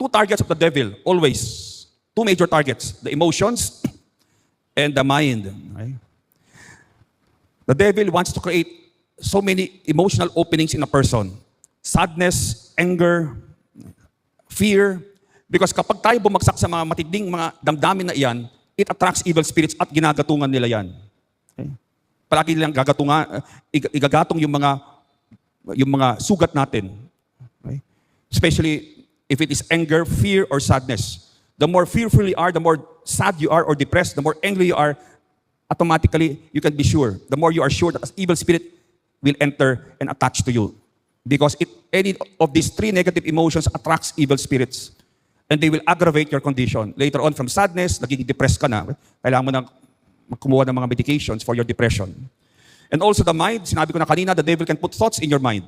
two targets of the devil, always. Two major targets, the emotions and the mind. Right? The devil wants to create so many emotional openings in a person. Sadness, anger, fear. Because kapag tayo bumagsak sa mga matinding mga damdamin na iyan, it attracts evil spirits at ginagatungan nila yan. Okay? Palagi nilang igagatong yung mga sugat natin. Okay? Especially if it is anger, fear, or sadness. The more fearful you are, the more sad you are or depressed, the more angry you are, automatically you can be sure. The more you are sure that an evil spirit will enter and attach to you. Because any of these three negative emotions attracts evil spirits. And they will aggravate your condition. Later on, from sadness, nagiging depressed ka na. Kailangan mo na kumuha ng mga medications for your depression. And also the mind, sinabi ko na kanina, the devil can put thoughts in your mind.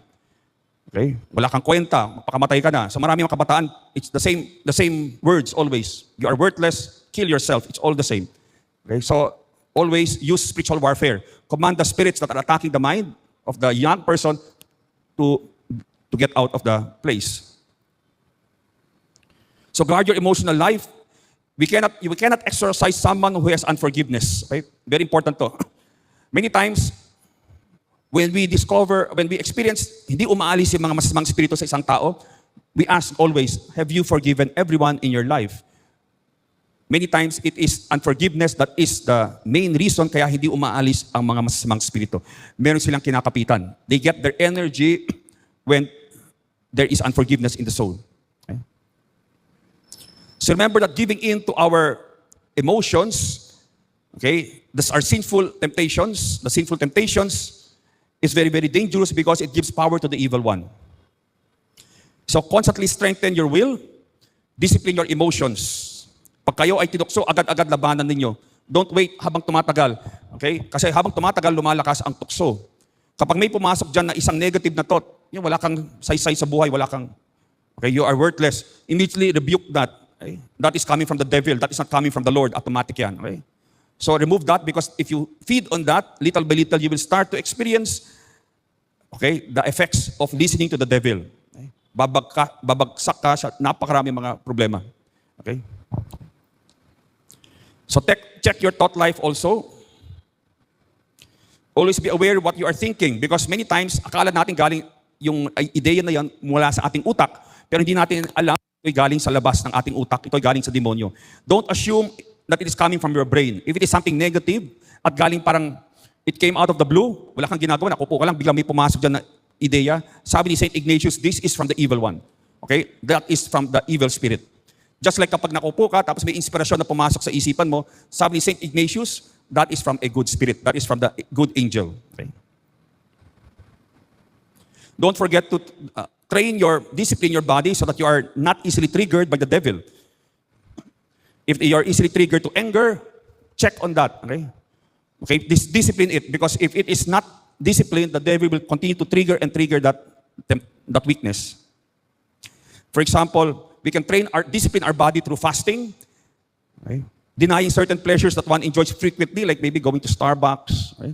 Okay? Wala kang kwenta, mapakamatay ka na. So marami mga kabataan, it's the same words always. You are worthless, kill yourself. It's all the same. Okay? So always use spiritual warfare. Command the spirits that are attacking the mind of the young person to get out of the place. So guard your emotional life. We cannot exorcise someone who has unforgiveness. Right? Very important to. Many times, when we experience, hindi umaalis yung mga masasamang spirito sa isang tao, we ask always, have you forgiven everyone in your life? Many times, it is unforgiveness that is the main reason kaya hindi umaalis ang mga masasamang spirito. Meron silang kinakapitan. They get their energy when there is unforgiveness in the soul. Okay? So remember that giving in to our emotions, okay, these are sinful temptations. The sinful temptations is very, very dangerous because it gives power to the evil one. So constantly strengthen your will, discipline your emotions. Pag kayo ay tinukso, agad-agad labanan ninyo. Don't wait habang tumatagal. Okay? Kasi habang tumatagal, lumalakas ang tukso. Kapag may pumasok dyan na isang negative na thought, wala kang saysay sa buhay, okay, you are worthless. Immediately rebuke that. Okay? That is coming from the devil. That is not coming from the Lord. Automatic yan. Okay? So remove that because if you feed on that, little by little, you will start to experience, okay, the effects of listening to the devil. Okay? Babagsak ka sa napakarami mga problema. Okay? So check your thought life also. Always be aware of what you are thinking because many times, akala natin galing yung ideya na yan mula sa ating utak, pero hindi natin alam ito'y galing sa labas ng ating utak, ito'y galing sa demonyo. Don't assume that it is coming from your brain. If it is something negative at galing parang it came out of the blue, wala kang ginagawa, nakupo ka lang, biglang may pumasok dyan na ideya. Sabi ni St. Ignatius, this is from the evil one. Okay? That is from the evil spirit. Just like kapag nakupo ka, tapos may inspirasyon na pumasok sa isipan mo, sabi ni St. Ignatius, that is from a good spirit. That is from the good angel. Okay? Don't forget to discipline your body so that you are not easily triggered by the devil. If you are easily triggered to anger, check on that. Okay? Okay, discipline it because if it is not disciplined, the devil will continue to trigger that weakness. For example, we can discipline our body through fasting, okay? Denying certain pleasures that one enjoys frequently, like maybe going to Starbucks, okay?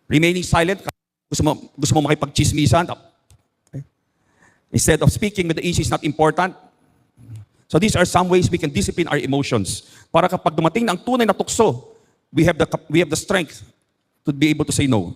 Remaining silent, gusto mo makipagchismisan, okay? Instead of speaking with the issue is not important. So these are some ways we can discipline our emotions. Para kapag dumating na ang tunay na tukso, we have the strength to be able to say no.